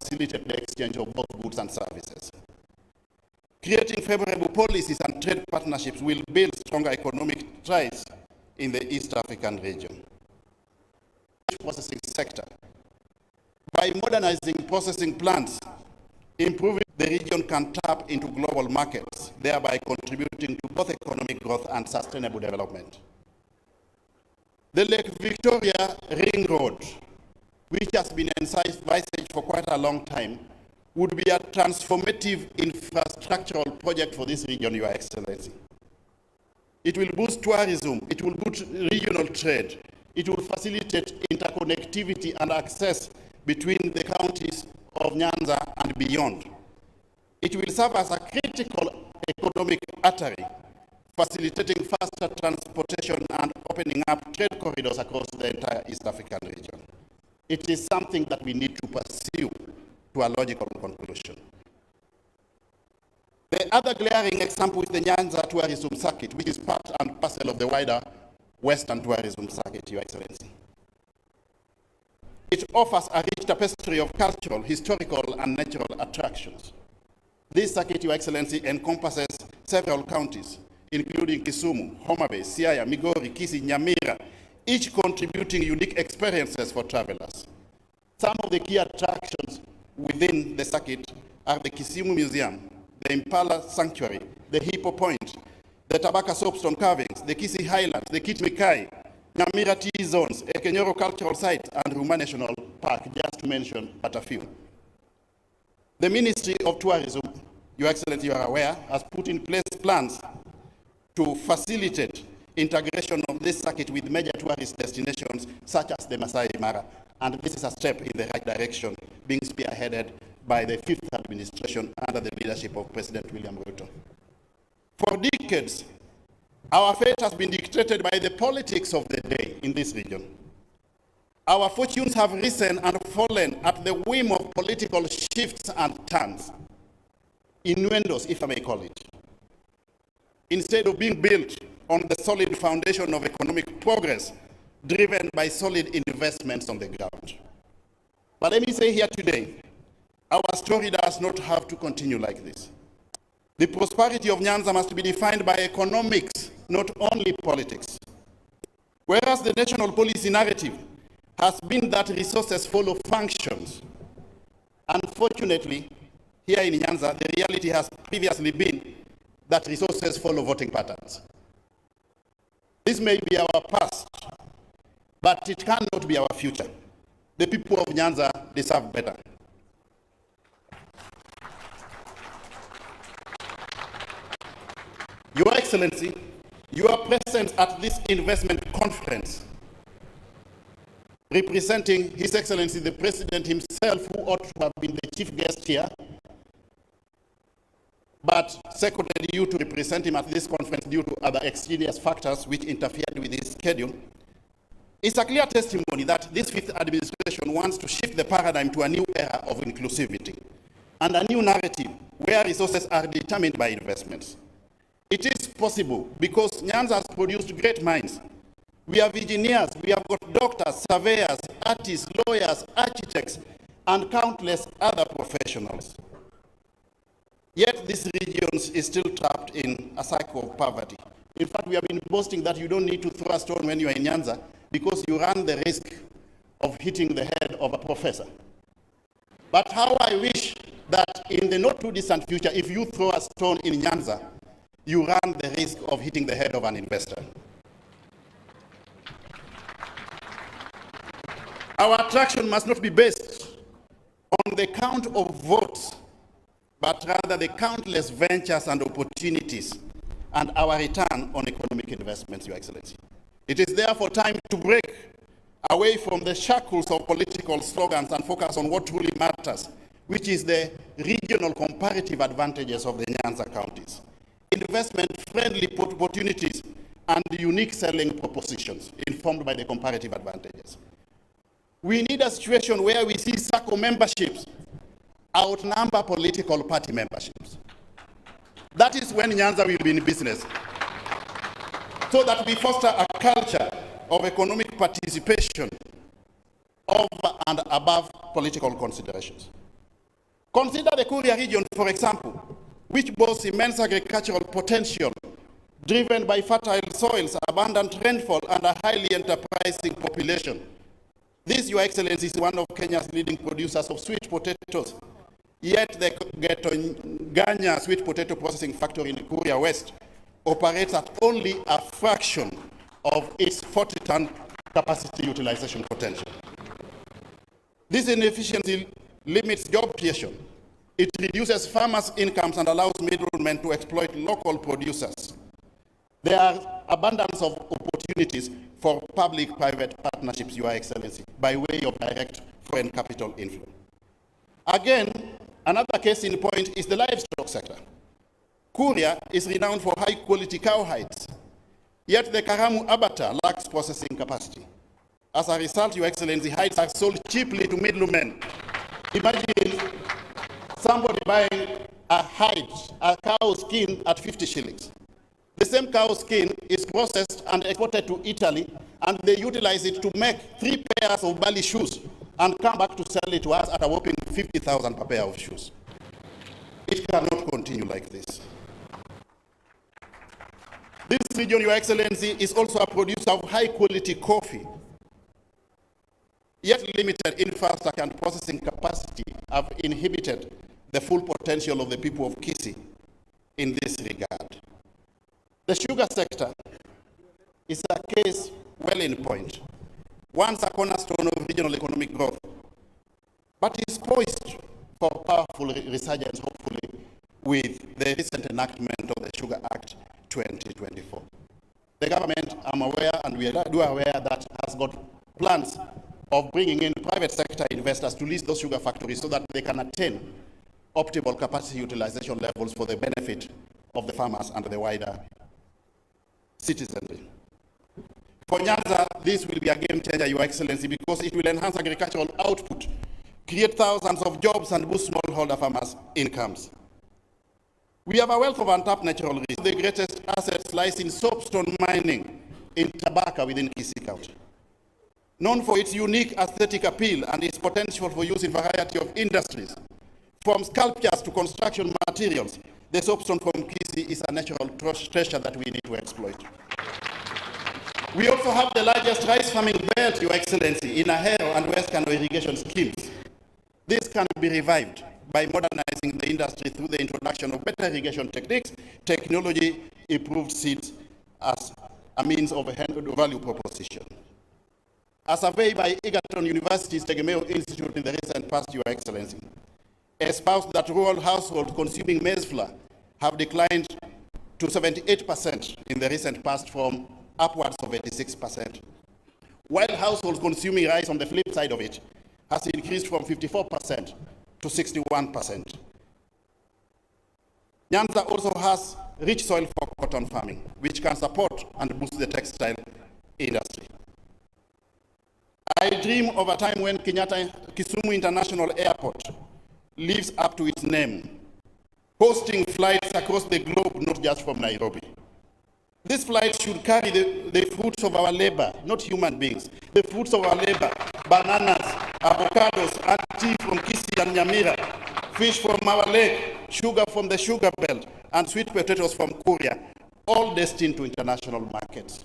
facilitate the exchange of both goods and services. Creating favorable policies and trade partnerships will build stronger economic ties in the East African region. Processing sector. By modernizing processing plants, improving the region can tap into global markets, thereby contributing to both economic growth and sustainable development. The Lake Victoria Ring Road, which has been envisaged for quite a long time, would be a transformative infrastructural project for this region, Your Excellency. It will boost tourism, it will boost regional trade, it will facilitate interconnectivity and access between the counties of Nyanza and beyond. It will serve as a critical economic artery, facilitating faster transportation and opening up trade corridors across the entire East African region. It is something that we need to pursue to a logical conclusion. The other glaring example is the Nyanza Tourism Circuit, which is part and parcel of the wider Western Tourism Circuit, Your Excellency. It offers a rich tapestry of cultural, historical, and natural attractions. This circuit, Your Excellency, encompasses several counties, including Kisumu, Homa Bay, Siaya, Migori, Kisii, Nyamira, each contributing unique experiences for travelers. Some of the key attractions within the circuit are the Kisumu Museum, the Impala Sanctuary, the Hippo Point, the Tabaka Soapstone Carvings, the Kisii Highlands, the Kitmikai, Nyamira Tea Zones, Ekenyoro Cultural Site, and Ruma National Park, just to mention but a few. The Ministry of Tourism, Your Excellency, you are aware, has put in place plans to facilitate integration of this circuit with major tourist destinations such as the Masai Mara. And this is a step in the right direction, being spearheaded by the fifth administration under the leadership of President William Ruto. For decades, our fate has been dictated by the politics of the day in this region. Our fortunes have risen and fallen at the whim of political shifts and turns, innuendos, if I may call it, instead of being built on the solid foundation of economic progress driven by solid investments on the ground. But let me say here today, our story does not have to continue like this. The prosperity of Nyanza must be defined by economics, not only politics. Whereas the national policy narrative has been that resources follow functions, unfortunately, here in Nyanza, the reality has previously been that resources follow voting patterns. This may be our past, but it cannot be our future. The people of Nyanza deserve better. Your Excellency, you are present at this investment conference, representing His Excellency the President himself, who ought to have been the chief guest here, but seconded you to represent him at this conference due to other extraneous factors which interfered with his schedule. It's a clear testimony that this fifth administration wants to shift the paradigm to a new era of inclusivity and a new narrative where resources are determined by investments. It is possible because Nyanza has produced great minds. We have engineers, we have got doctors, surveyors, artists, lawyers, architects, and countless other professionals. Yet this region is still trapped in a cycle of poverty. In fact, we have been boasting that you don't need to throw a stone when you are in Nyanza because you run the risk of hitting the head of a professor. But how I wish that in the not too distant future, if you throw a stone in Nyanza, you run the risk of hitting the head of an investor. Our attraction must not be based on the count of votes, but rather the countless ventures and opportunities and our return on economic investments, Your Excellency. It is therefore time to break away from the shackles of political slogans and focus on what truly matters, which is the regional comparative advantages of the Nyanza counties, investment-friendly opportunities, and unique selling propositions informed by the comparative advantages. We need a situation where we see SACCO memberships outnumber political party memberships. That is when Nyanza will be in business. So that we foster a culture of economic participation over and above political considerations. Consider the Kuria region, for example, which boasts immense agricultural potential, driven by fertile soils, abundant rainfall, and a highly enterprising population. This, Your Excellency, is one of Kenya's leading producers of sweet potatoes. Yet the Getonganya sweet potato processing factory in Kuria West operates at only a fraction of its 40-ton capacity utilization potential. This inefficiency limits job creation. It reduces farmers' incomes and allows middlemen to exploit local producers. There are abundance of opportunities for public-private partnerships, Your Excellency, by way of direct foreign capital inflow. Again, another case in point is the livestock sector. Kuria is renowned for high-quality cow hides, yet the Karamu abattoir lacks processing capacity. As a result, Your Excellency, hides are sold cheaply to middlemen. Imagine somebody buying a hide, a cow skin at 50 shillings. The same cow skin is processed and exported to Italy, and they utilize it to make 3 pairs of Bali shoes and come back to sell it to us at a whopping 50,000 per pair of shoes. It cannot continue like this. This region, Your Excellency, is also a producer of high-quality coffee. Yet limited infrastructure and processing capacity have inhibited the full potential of the people of Kisii in this regard. The sugar sector is a case well in point, once a cornerstone of regional economic growth, but is poised for powerful resurgence, hopefully, with the recent enactment of the Sugar Act 2024. The government, I'm aware, and we are aware, that has got plans of bringing in private sector investors to lease those sugar factories so that they can attain optimal capacity utilization levels for the benefit of the farmers and the wider citizenry. For Nyanza, this will be a game changer, Your Excellency, because it will enhance agricultural output, create thousands of jobs, and boost smallholder farmers' incomes. We have a wealth of untapped natural resources. The greatest assets lies in soapstone mining in Tabaka within Kisii County. Known for its unique aesthetic appeal and its potential for use in a variety of industries, from sculptures to construction materials, the soapstone from Kisii is a natural treasure that we need to exploit. We also have the largest rice farming belt, Your Excellency, in Ahero and West Kano irrigation schemes. This can be revived by modernizing the industry through the introduction of better irrigation techniques, technology, improved seeds as a means of a value proposition. A survey by Egerton University's Tegemeo Institute in the recent past, Your Excellency, espoused that rural households consuming maize flour have declined to 78% in the recent past from upwards of 86%, while households consuming rice on the flip side of it has increased from 54% to 61%. Nyanza also has rich soil for cotton farming, which can support and boost the textile industry. I dream of a time when Kisumu International Airport lives up to its name, hosting flights across the globe, not just from Nairobi. These flights should carry the fruits of our labor, not human beings. The fruits of our labor, bananas, avocados, and tea from Kisii and Nyamira, fish from our lake, sugar from the sugar belt, and sweet potatoes from Kuria, all destined to international markets.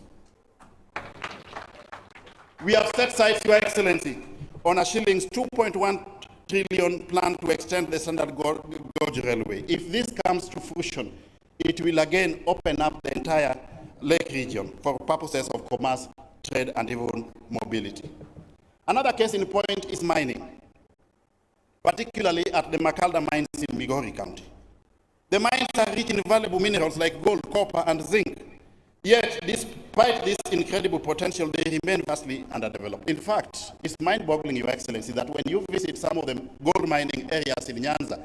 We have set sights, Your Excellency, on a shillings 2.1 trillion plan to extend the Standard Gauge Railway. If this comes to fruition, it will again open up the entire lake region for purposes of commerce, trade, and even mobility. Another case in point is mining, particularly at the Makalda mines in Migori County. The mines are rich in valuable minerals like gold, copper, and zinc. Yet, despite this incredible potential, they remain vastly underdeveloped. In fact, it's mind-boggling, Your Excellency, that when you visit some of the gold mining areas in Nyanza,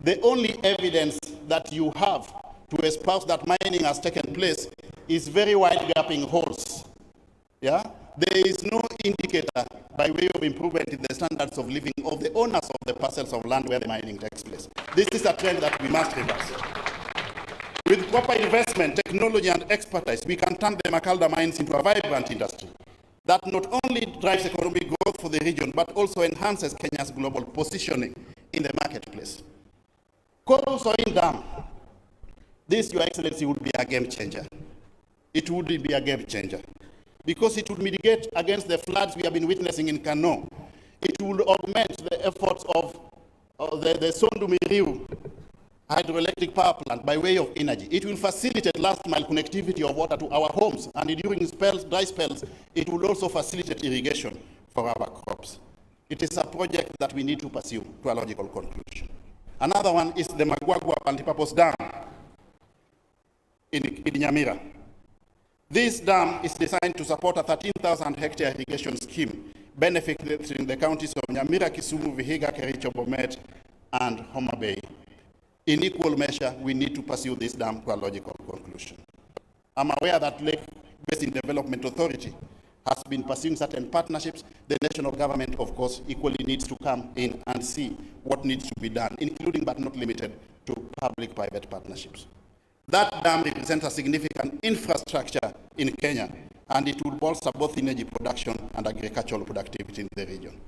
the only evidence that you have to espouse that mining has taken place is very wide gapping holes. Yeah? There is no indicator by way of improvement in the standards of living of the owners of the parcels of land where the mining takes place. This is a trend that we must reverse. With proper investment, technology, and expertise, we can turn the Makalda mines into a vibrant industry that not only drives economic growth for the region, but also enhances Kenya's global positioning in the marketplace. Soin Dam, this, Your Excellency, would be a game changer. It would be a game changer because it would mitigate against the floods we have been witnessing in Kano. It will augment the efforts of the Sondumiriu hydroelectric power plant by way of energy. It will facilitate last mile connectivity of water to our homes, and during spells, dry spells, it will also facilitate irrigation for our crops. It is a project that we need to pursue to a logical conclusion. Another one is the Magwagwa Multipurpose Dam in Nyamira. This dam is designed to support a 13,000 hectare irrigation scheme benefiting the counties of Nyamira, Kisumu, Vihiga, Kericho, Bomet, and Homa Bay. In equal measure, we need to pursue this dam to a logical conclusion. I'm aware that Lake Basin Development Authority has been pursuing certain partnerships. The national government, of course, equally needs to come in and see what needs to be done, including but not limited to public-private partnerships. That dam represents a significant infrastructure in Kenya, and it will bolster both energy production and agricultural productivity in the region.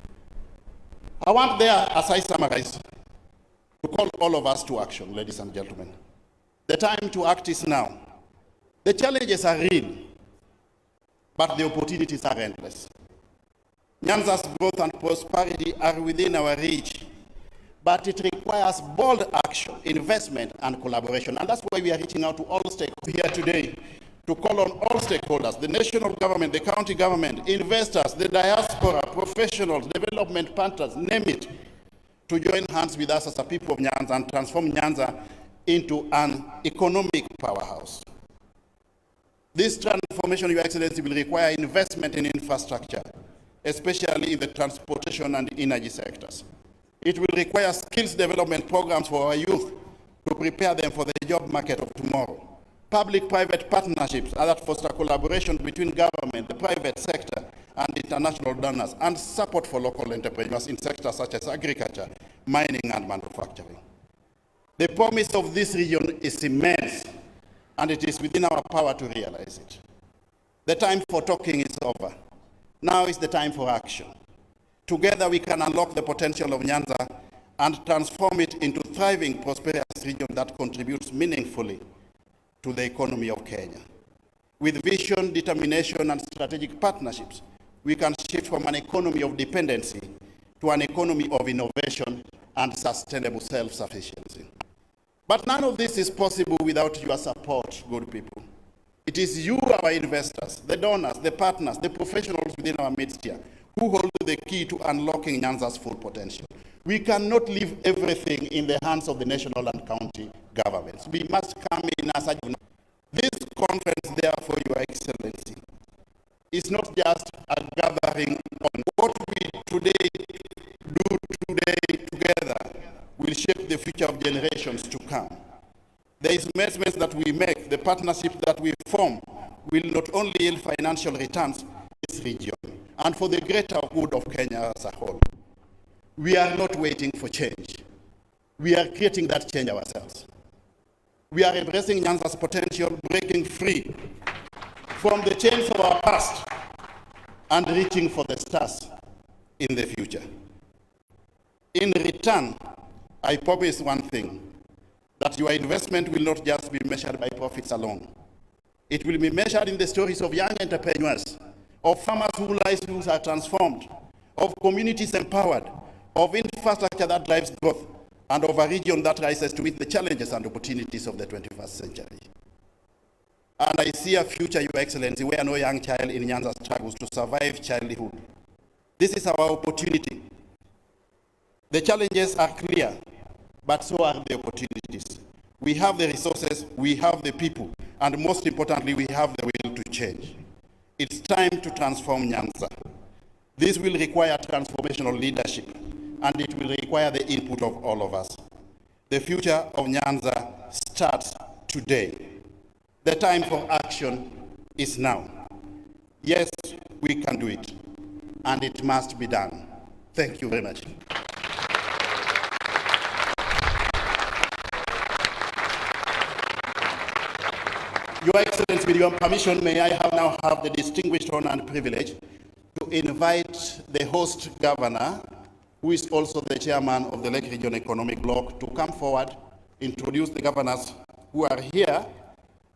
I want there, as I summarize, to call all of us to action, ladies and gentlemen. The time to act is now. The challenges are real, but the opportunities are endless. Nyanza's growth and prosperity are within our reach, but it requires bold action, investment, and collaboration. And that's why we are reaching out to all stakeholders here today to call on all stakeholders, the national government, the county government, investors, the diaspora, professionals, development partners, name it, to join hands with us as a people of Nyanza and transform Nyanza into an economic powerhouse. This transformation, Your Excellency, will require investment in infrastructure, especially in the transportation and energy sectors. It will require skills development programs for our youth to prepare them for the job market of tomorrow. Public-private partnerships that foster collaboration between government, the private sector, and international donors, and support for local entrepreneurs in sectors such as agriculture, mining, and manufacturing. The promise of this region is immense, and it is within our power to realize it. The time for talking is over. Now is the time for action. Together we can unlock the potential of Nyanza and transform it into a thriving, prosperous region that contributes meaningfully to the economy of Kenya. With vision, determination, and strategic partnerships, we can shift from an economy of dependency to an economy of innovation and sustainable self-sufficiency. But none of this is possible without your support, good people. It is you, our investors, the donors, the partners, the professionals within our midst here, who hold the key to unlocking Nyanza's full potential. We cannot leave everything in the hands of the national and county governments. We must come in as a... This conference, therefore, Your Excellency, is not just a gathering on what we today do today together will shape the future of generations to come. The investments that we make, the partnerships that we form, will not only yield financial returns in this region and for the greater good of Kenya as a whole. We are not waiting for change. We are creating that change ourselves. We are embracing Nyanza's potential, breaking free from the chains of our past and reaching for the stars in the future. In return, I promise one thing, that your investment will not just be measured by profits alone. It will be measured in the stories of young entrepreneurs, of farmers whose lives are transformed, of communities empowered, of infrastructure that drives growth, and of a region that rises to meet the challenges and opportunities of the 21st century. And I see a future, Your Excellency, where no young child in Nyanza struggles to survive childhood. This is our opportunity. The challenges are clear, but so are the opportunities. We have the resources, we have the people, and most importantly, we have the will to change. It's time to transform Nyanza. This will require transformational leadership, and it will require the input of all of us. The future of Nyanza starts today. The time for action is now. Yes, we can do it, and it must be done. Thank you very much. Your Excellency, with your permission, may I now have the distinguished honor and privilege to invite the host governor, who is also the chairman of the Lake Region Economic Bloc, to come forward introduce the governors who are here,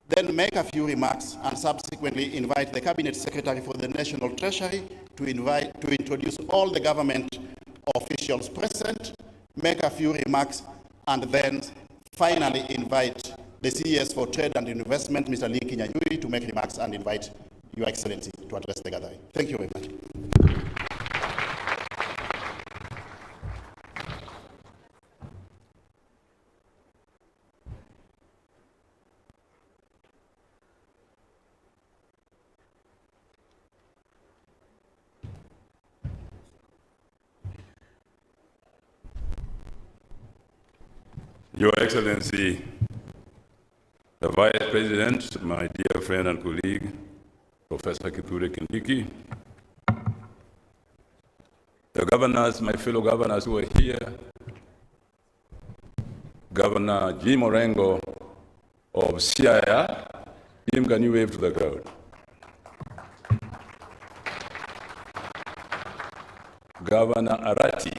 then make a few remarks, and subsequently invite the Cabinet Secretary for the National Treasury to introduce all the government officials present, make a few remarks, and then finally invite the CS for Trade and Investment, Mr. Lee Kinyanyui, to make remarks and invite Your Excellency to address the gathering. Thank you very much. Your Excellency, the Vice President, my dear friend and colleague, Professor Kindiki, the governors, my fellow governors who are here, Governor Jim Orengo of Siaya, Jim, can you wave to the crowd? Governor Arati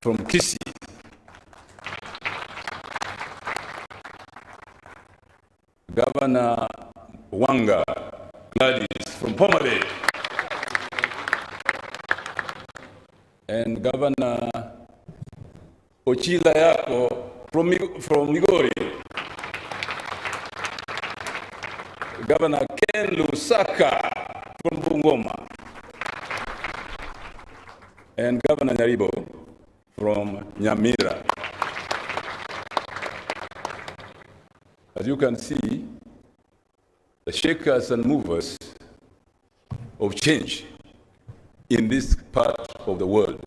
from Kisii, Governor Wanga Gladys from Homa Bay, and Governor Ochila Yako from Migori, Governor Ken Lusaka from Bungoma, and Governor Nyaribo from Nyamira. As you can see, the shakers and movers of change in this part of the world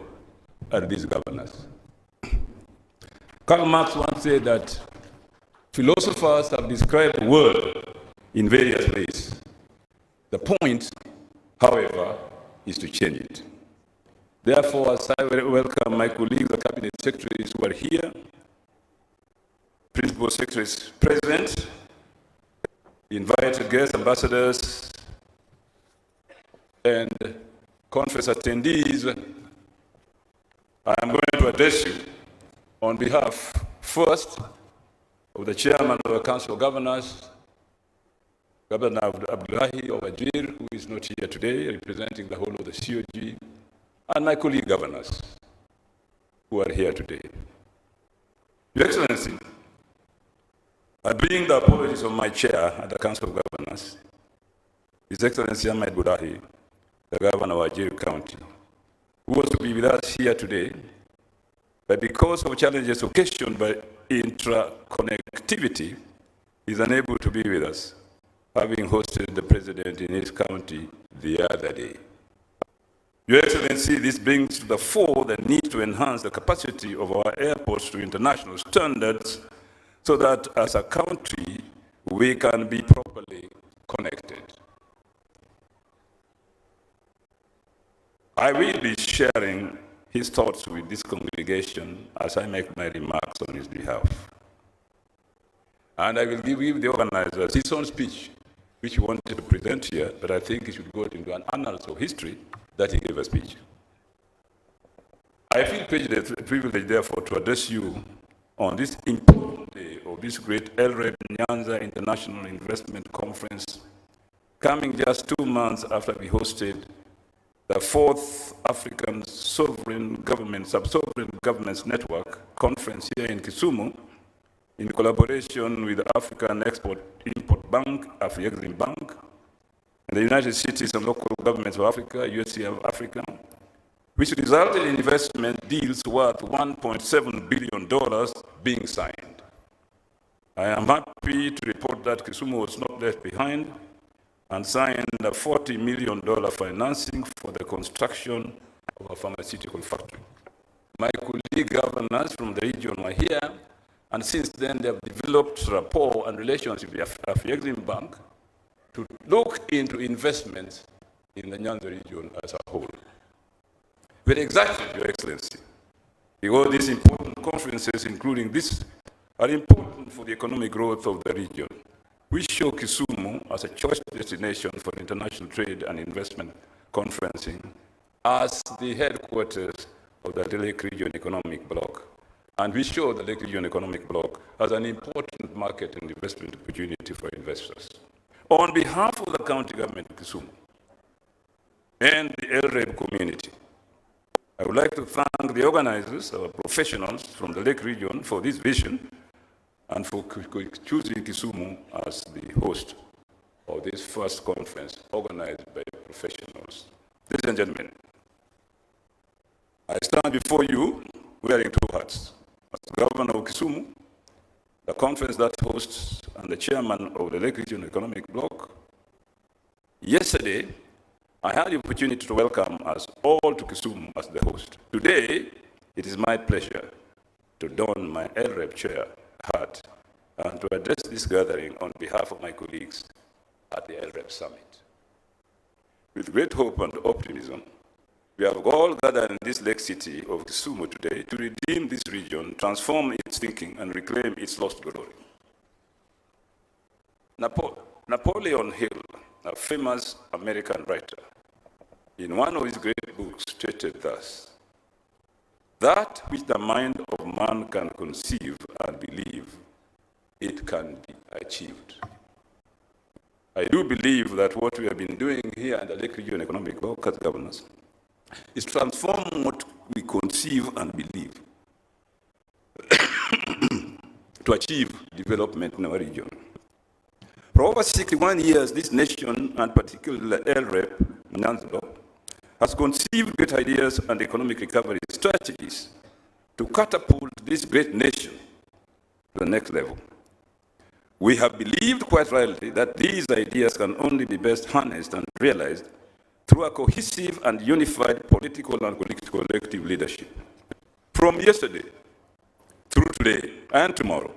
are these governors. Karl Marx once said that philosophers have described the world in various ways. The point, however, is to change it. Therefore, as I welcome my colleagues, the cabinet secretaries who are here, principal secretaries present, invited guest ambassadors, and conference attendees, I am going to address you on behalf, first, of the chairman of the Council of Governors, Governor Abdullahi of Ajir, who is not here today, representing the whole of the COG, and my colleague governors who are here today. Your Excellency, I bring the apologies of my chair at the Council of Governors, His Excellency Ahmed Budahi, the Governor of Ajir County, who was to be with us here today, but because of challenges occasioned by intra-connectivity, is unable to be with us, having hosted the President in his county the other day. Your Excellency, this brings to the fore the need to enhance the capacity of our airports to international standards so that as a country, we can be properly connected. I will be sharing his thoughts with this congregation as I make my remarks on his behalf. And I will give the organizers his own speech, which he wanted to present here, but I think he should go into an annals of history that he gave a speech. I feel privileged, therefore, to address you on this important day of this great LRED Nyanza International Investment Conference, coming just 2 months after we hosted the 4th African Sovereign Government, Sub-Sovereign Governance Network Conference here in Kisumu, in collaboration with the African Export-Import Bank, Afri-Exim Bank, and the United Cities and Local Governments of Africa, USC of Africa, which resulted in investment deals worth $1.7 billion being signed. I am happy to report that Kisumu was not left behind and signed a $40 million financing for the construction of a pharmaceutical factory. My colleague governors from the region were here, and since then they have developed rapport and relationship with Afri-Exim Bank to look into investments in the Nyanza region as a whole. Very exactly, Your Excellency, because these important conferences, including this, are important for the economic growth of the region. We show Kisumu as a choice destination for international trade and investment conferencing as the headquarters of the Delhi Region Economic Bloc. And we show the Lake Region Economic Bloc as an important market and investment opportunity for investors. On behalf of the county government of Kisumu and the LREB community, I would like to thank the organizers, our professionals from the Lake region for this vision and for choosing Kisumu as the host of this first conference organized by professionals. Ladies and gentlemen, I stand before you wearing two hats. As Governor of Kisumu, the conference that hosts, and the chairman of the Lake Region Economic Bloc. Yesterday, I had the opportunity to welcome us all to Kisumu as the host. Today, it is my pleasure to don my LREP chair hat and to address this gathering on behalf of my colleagues at the LREP Summit. With great hope and optimism, we have all gathered in this lake city of Kisumu today to redeem this region, transform its thinking, and reclaim its lost glory. Napoleon Hill, a famous American writer, in one of his great books stated thus: that which the mind of man can conceive and believe, it can be achieved. I do believe that what we have been doing here at the Lake Region Economic Bloc as governors is transform what we conceive and believe to achieve development in our region. For over 61 years, this nation, and particularly the LREP, Nyanza, has conceived great ideas and economic recovery strategies to catapult this great nation to the next level. We have believed quite rightly that these ideas can only be best harnessed and realized through a cohesive and unified political and collective leadership. From yesterday through today and tomorrow,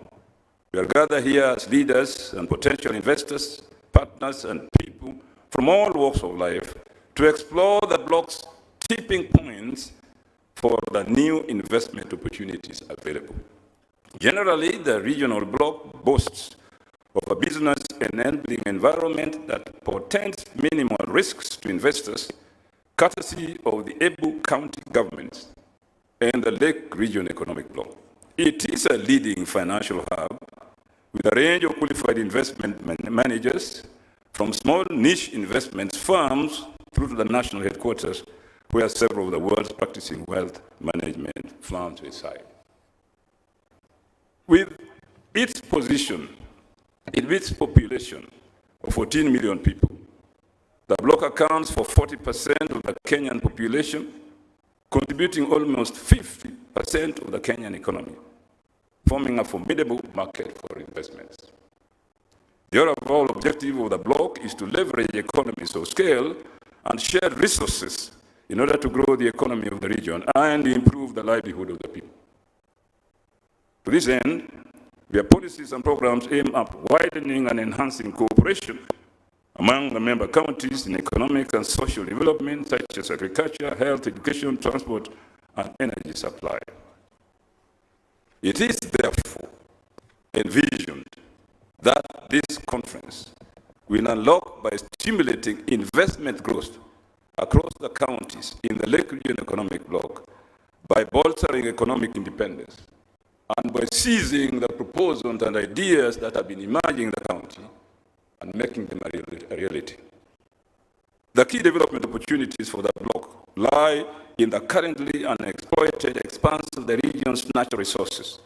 we are gathered here as leaders and potential investors, partners, and people from all walks of life to explore the bloc's tipping points for the new investment opportunities available. Generally, the regional bloc boasts of a business-enabling environment that portends minimal risks to investors, courtesy of the able county governments and the Lake Region Economic Bloc. It is a leading financial hub with a range of qualified investment managers, from small niche investment firms through to the national headquarters, where several of the world's practicing wealth management firms reside. With its position in its population of 14 million people, the bloc accounts for 40% of the Kenyan population, contributing almost 50% of the Kenyan economy, forming a formidable market for investments. The overall objective of the bloc is to leverage economies of scale and shared resources in order to grow the economy of the region and improve the livelihood of the people. To this end, their policies and programs aim at widening and enhancing cooperation among the member counties in economic and social development, such as agriculture, health, education, transport, and energy supply. It is therefore envisioned that this conference will unlock by stimulating investment growth across the counties in the Lake Region Economic Bloc, by bolstering economic independence, and by seizing the proposals and ideas that have been emerging in the county and making them a reality. The key development opportunities for the bloc lie in the currently unexploited expanse of the region's natural resources.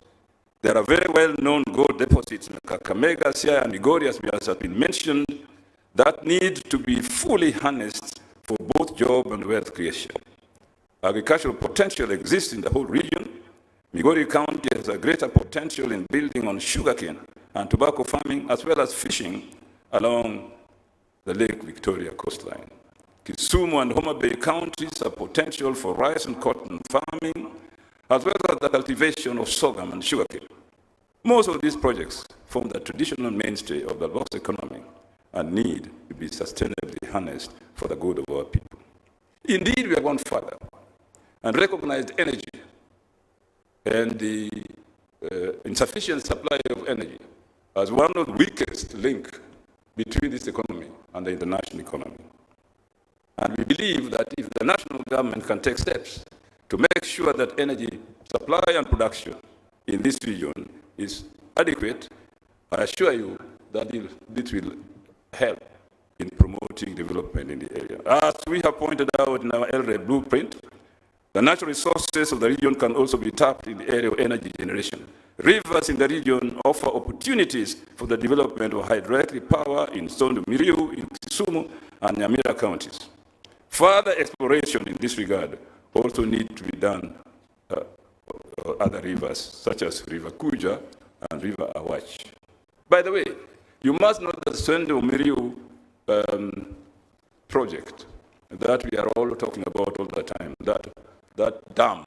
There are very well-known gold deposits in Kakamega, Siaya, and Migori, as has been mentioned, that need to be fully harnessed for both job and wealth creation. Agricultural potential exists in the whole region. Migori County has a greater potential in building on sugarcane and tobacco farming, as well as fishing along the Lake Victoria coastline. Kisumu and Homa Bay counties have potential for rice and cotton farming, as well as the cultivation of sorghum and sugarcane. Most of these projects form the traditional mainstay of the bloc's economy and need to be sustainably harnessed for the good of our people. Indeed, we have gone further and recognized energy and the insufficient supply of energy as one of the weakest links between this economy and the international economy. And we believe that if the national government can take steps to make sure that energy supply and production in this region is adequate, I assure you that this will help in promoting development in the area. As we have pointed out in our LREB blueprint, the natural resources of the region can also be tapped in the area of energy generation. Rivers in the region offer opportunities for the development of hydroelectric power in Sondu Miriu, in Kisumu, and Nyamira counties. Further exploration in this regard also needs to be done other rivers, such as River Kuja and River Awach. By the way, you must know that the Sondu Miriu project that we are all talking about all the time, that dam,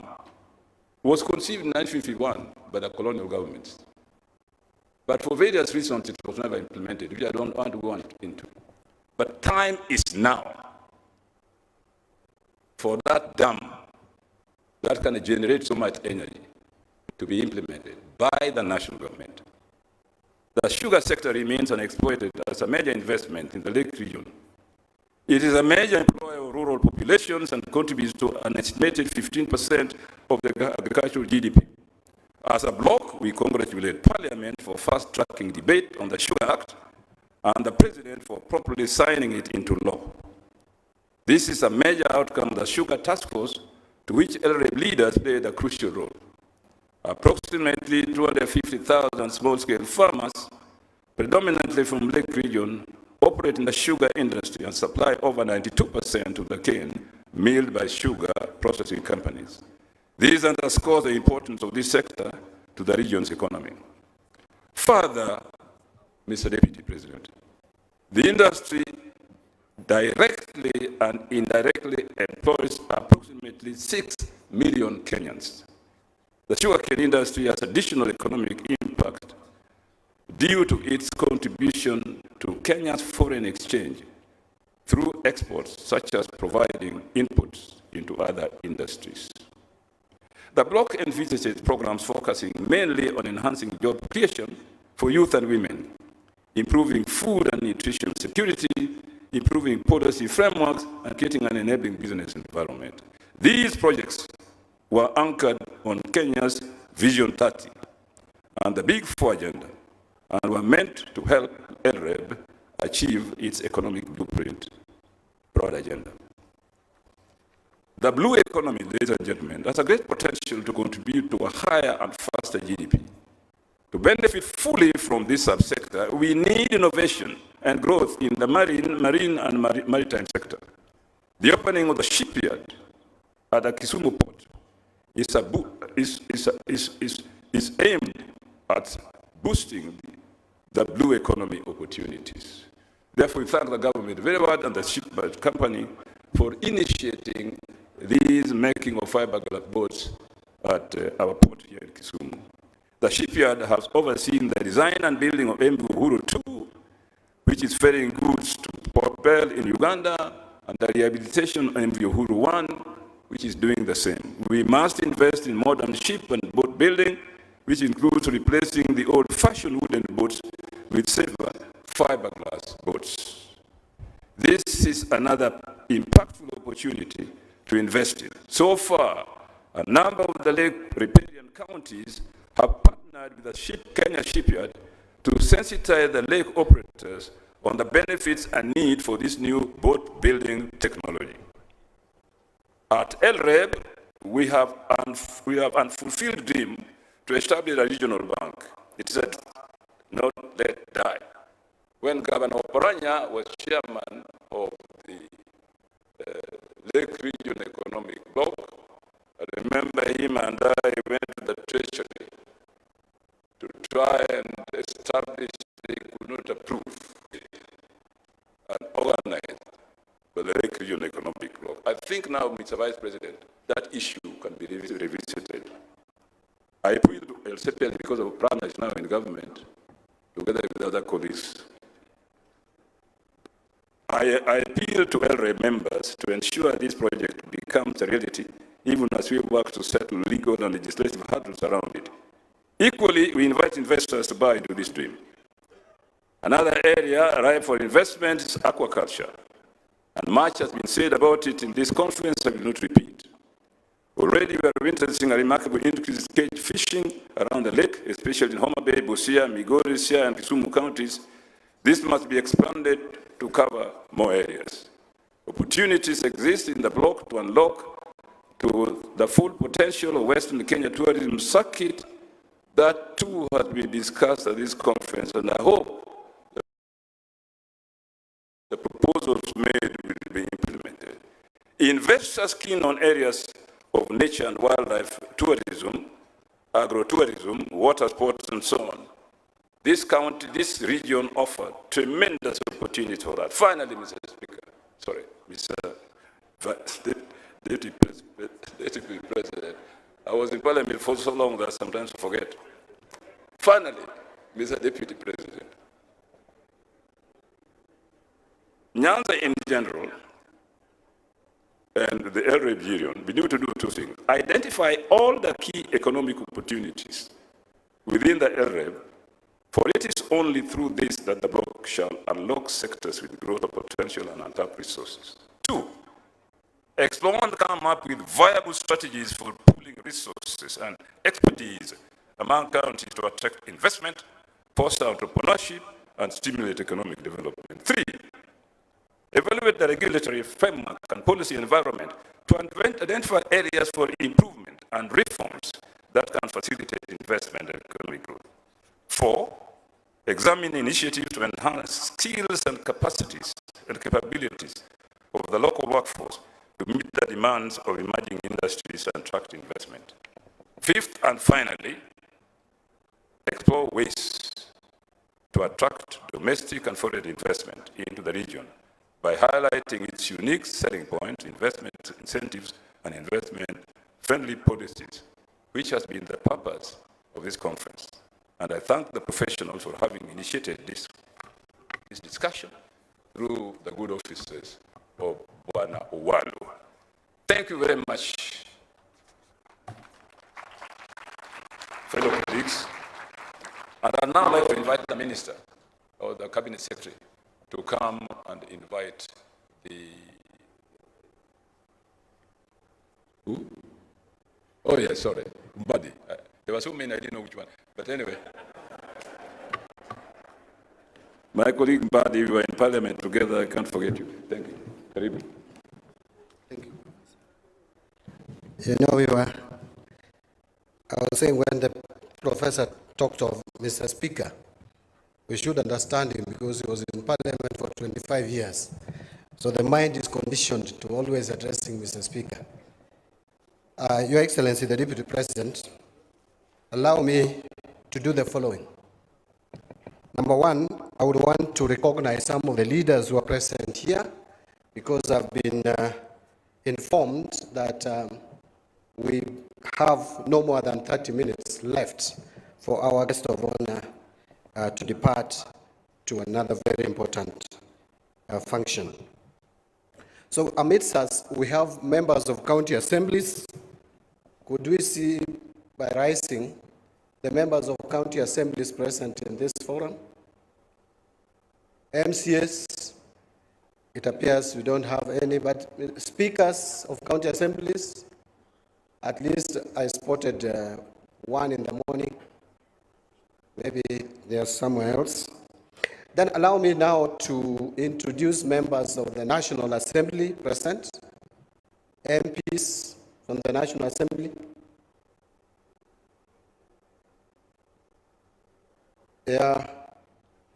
was conceived in 1951 by the colonial governments. But for various reasons, it was never implemented, which I don't want to go into. But time is now for that dam that can generate so much energy to be implemented by the national government. The sugar sector remains unexploited as a major investment in the Lake region. It is a major employer of rural populations and contributes to an estimated 15% of the agricultural GDP. As a bloc, we congratulate Parliament for fast-tracking debate on the Sugar Act and the President for properly signing it into law. This is a major outcome of the Sugar Task Force, to which LREB leaders played a crucial role. Approximately 250,000 small-scale farmers, predominantly from Lake region, operate in the sugar industry and supply over 92% of the cane milled by sugar processing companies. This underscores the importance of this sector to the region's economy. Further, Mr. Deputy President, the industry directly and indirectly employs approximately 6 million Kenyans. The sugarcane industry has additional economic impact due to its contribution to Kenya's foreign exchange through exports, such as providing inputs into other industries. The bloc envisages programs focusing mainly on enhancing job creation for youth and women, improving food and nutrition security, improving policy frameworks, and creating an enabling business environment. These projects were anchored on Kenya's Vision 30 and the Big Four agenda, and were meant to help LREB achieve its economic blueprint broad agenda. The blue economy, ladies and gentlemen, has a great potential to contribute to a higher and faster GDP. To benefit fully from this subsector, we need innovation and growth in the marine and maritime sector. The opening of the shipyard at the Kisumu port is aimed at boosting the blue economy opportunities. Therefore, we thank the government very much and the shipyard company for initiating these making of fiberglass boats at our port here in Kisumu. The shipyard has overseen the design and building of MV Uhuru 2, which is ferrying goods to Port Bell in Uganda, and the rehabilitation of MV Uhuru 1, which is doing the same. We must invest in modern ship and boat building, which includes replacing the old-fashioned wooden boats with safer fiberglass boats. This is another impactful opportunity to invest in. So far, a number of the lake riparian counties have partnered with the Kenya shipyard to sensitize the lake operators on the benefits and need for this new boat building technology. At LREB, we have unfulfilled dream to establish a regional bank. It said, not let die. When Governor Oparanya was chairman of the Lake Region Economic Bloc, I remember him and I went to the Treasury to try and establish, they could not approve and organize for the Lake Region Economic Bloc. I think now, Mr. Vice President, that issue can be revisited. I appeal to El CPL because of Prana is now in government, together with other colleagues. I appeal to LRA members to ensure this project becomes a reality, even as we work to settle legal and legislative hurdles around it. Equally, we invite investors to buy into this dream. Another area ripe for investment is aquaculture, and much has been said about it in this conference. I will not repeat. Already we are witnessing a remarkable increase in cage fishing around the lake, especially in Homa Bay, Busia, Migori, Siaya, and Kisumu counties. This must be expanded to cover more areas. Opportunities exist in the block to unlock to the full potential of Western Kenya tourism circuit. That too has been discussed at this conference, and I hope the proposals made will be implemented. Investors keen on areas of nature and wildlife tourism, agro-tourism, water sports, and so on. This region offered tremendous opportunity for that. Finally, Mr. Speaker, sorry, Mr. Deputy President, I was in Parliament for so long that sometimes I forget. Finally, Mr. Deputy President, Nyanza in general and the LREB region, we need to do two things. Identify all the key economic opportunities within the LREB, for it is only through this that the bloc shall unlock sectors with growth potential and untapped resources. Two, explore and come up with viable strategies for pooling resources and expertise among counties to attract investment, foster entrepreneurship, and stimulate economic development. Three, evaluate the regulatory framework and policy environment to identify areas for improvement and reforms that can facilitate investment and economic growth. Four, examine initiatives to enhance skills and capacities and capabilities of the local workforce to meet the demands of emerging industries and attract investment. Fifth and finally, explore ways to attract domestic and foreign investment into the region by highlighting its unique selling point, investment incentives, and investment-friendly policies, which has been the purpose of this conference. And I thank the professionals for having initiated this discussion through the good offices of Bwana Uwalu. Thank you very much, fellow colleagues. And I'd now like to invite the Minister or the Cabinet Secretary to come and invite the... Who? Oh, yes, sorry, Mbadi. There were so many, I didn't know which one. But anyway. My colleague Mbadi, we were in Parliament together. I can't forget you. Thank you. Karibu. Thank you. You know, I was saying when the professor talked of Mr. Speaker, we should understand him because he was in Parliament for 25 years. So the mind is conditioned to always addressing Mr. Speaker. Your Excellency, the Deputy President, allow me to do the following. Number one, I would want to recognize some of the leaders who are present here because I've been informed that we have no more than 30 minutes left for our guest of honor to depart to another very important function. So amidst us, we have members of county assemblies. Could we see by rising the members of county assemblies present in this forum? MCS, it appears we don't have any, but speakers of county assemblies, at least I spotted one in the morning. Maybe there's somewhere else. Then allow me now to introduce members of the National Assembly present, MPs from the National Assembly. Yeah,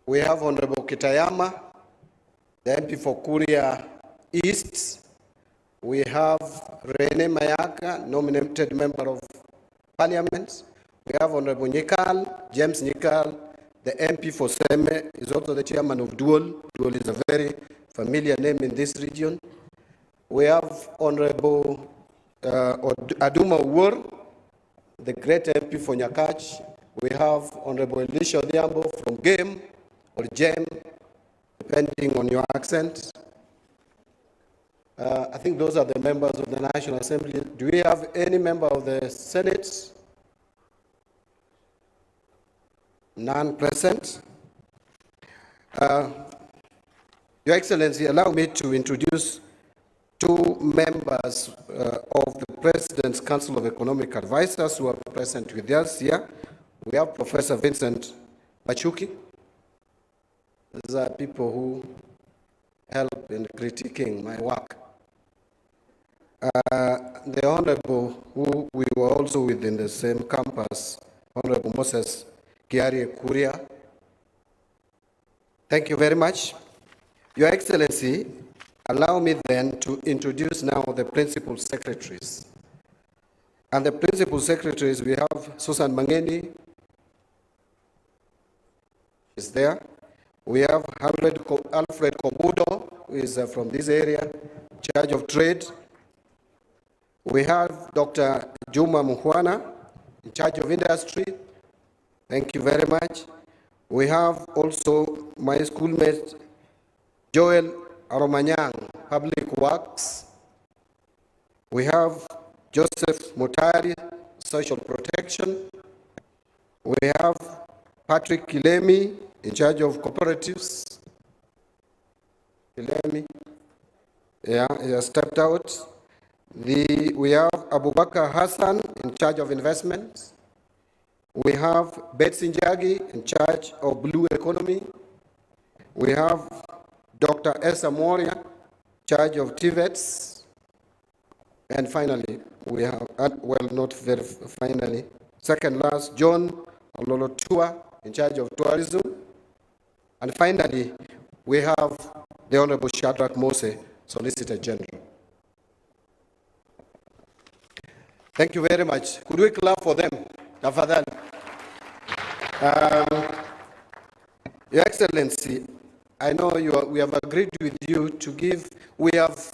we have Honorable Kitayama, the MP for Kuria East. We have Rene Mayaka, nominated member of Parliament. We have Honorable Nyikal, James Nyikal, the MP for Seme, is also the chairman of Dual. Dual is a very familiar name in this region. We have Honorable Aduma Uwor, the great MP for Nyakach. We have Honorable Elisha Odhiambo from GEM, or GEM, depending on your accent. I think those are the members of the National Assembly. Do we have any member of the Senate? None present. Your Excellency, allow me to introduce two members of the President's Council of Economic Advisors who are present with us here. We have Professor Vincent Machuki. These are people who help in critiquing my work. The Honorable, who we were also within the same campus, Honorable Moses Kiari Kuria. Thank you very much. Your Excellency, allow me then to introduce now the principal secretaries. And the principal secretaries, we have Susan Mangeni, is there. We have Alfred Kobudo, who is from this area, charge of trade. We have Dr. Juma Muhwana, in charge of industry. Thank you very much. We have also my schoolmate, Joel Aromanyang, Public Works. We have Joseph Mutari, Social Protection. We have Patrick Kilemi, in charge of cooperatives. Kilemi, yeah, he has stepped out. We have Abubakar Hassan, in charge of investments. We have Betsy Njagi, in charge of blue economy. We have Dr. Esa Moria, charge of TVETs. And finally, we have, well, not very finally, second last, John Ololotua, in charge of tourism. And finally, we have the Honorable Shadrach Mose, Solicitor General. Thank you very much. Could we clap for them? Tafadhali. Your Excellency, I know we have agreed with you to give, we have